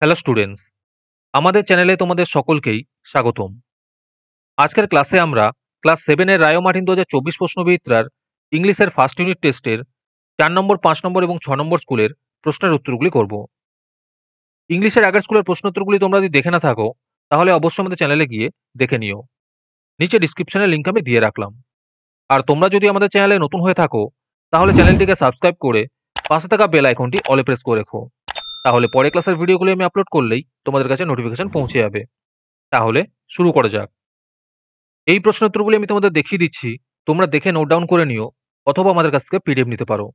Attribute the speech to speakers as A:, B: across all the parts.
A: Hello students, আমাদের চ্যানেলে তোমাদের সকলকেই স্বাগতম। আজকের ক্লাসে আমরা ক্লাস 7 এর রায় ও মার্টিন 2024 প্রশ্নবিচিত্রার ইংলিশের ফার্স্ট ইউনিট টেস্টের 4 নম্বর, 5 নম্বর এবং 6 নম্বর স্কুলের প্রশ্নের উত্তরগুলি করব। ইংলিশের আগের স্কুলের প্রশ্ন উত্তরগুলি তোমরা যদি দেখে না থাকো, তাহলে অবশ্যই আমাদের চ্যানেলে গিয়ে দেখে নিও। নিচে ডিসক্রিপশনে লিংক আমি দিয়ে রাখলাম। আর তোমরা যদি আমাদের চ্যানেলে নতুন হয়ে থাকো, তাহলে চ্যানেলটিকে সাবস্ক্রাইব করে পাশে থাকা বেল আইকনটি অলে প্রেস করে রেখো। তাহলে পরে ক্লাসের ভিডিওগুলি আমি আপলোড করলেই তোমাদের কাছে নোটিফিকেশন পৌঁছে যাবে। তাহলে শুরু করা যাক। এই প্রশ্ন উত্তরগুলি আমি তোমাদের দেখিয়ে দিচ্ছি, তোমরা দেখে নোট ডাউন করে নিও অথবা আমাদের কাছ থেকে পিডিএফ নিতে পারো।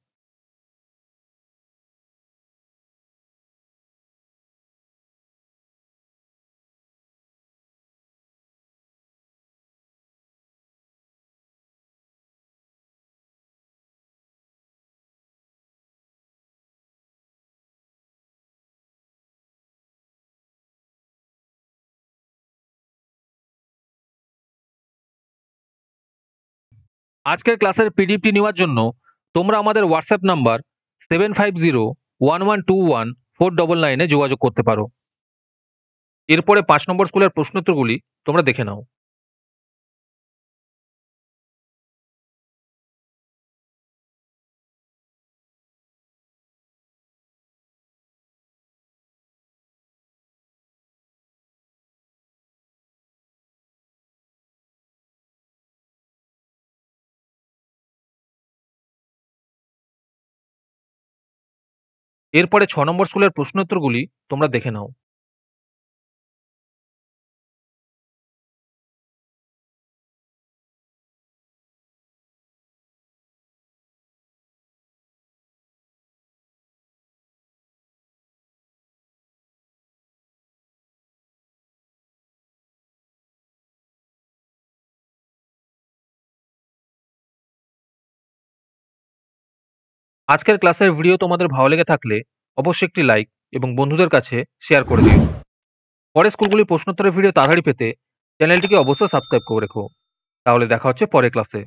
A: আজকের ক্লাসের পিডিএফটি নেওয়ার জন্য তোমরা আমাদের হোয়াটসঅ্যাপ নাম্বার 7501121499 এ যোগাযোগ করতে পারো। এরপরে 5 নম্বর স্কুলের প্রশ্ন উত্তরগুলি তোমরা দেখে নাও। এরপরে 6 নম্বর স্কুলের প্রশ্ন উত্তরগুলি তোমরা দেখে নাও। আজকের ক্লাসের ভিডিও তোমাদের ভালো লেগে থাকলে অবশ্যই একটি লাইক এবং বন্ধুদের কাছে শেয়ার করে দিও। পরে স্কুলগুলির প্রশ্নোত্তরের ভিডিও তাড়াতাড়ি পেতে চ্যানেলটিকে অবশ্যই সাবস্ক্রাইব করে রেখো। তাহলে দেখা হচ্ছে পরের ক্লাসে।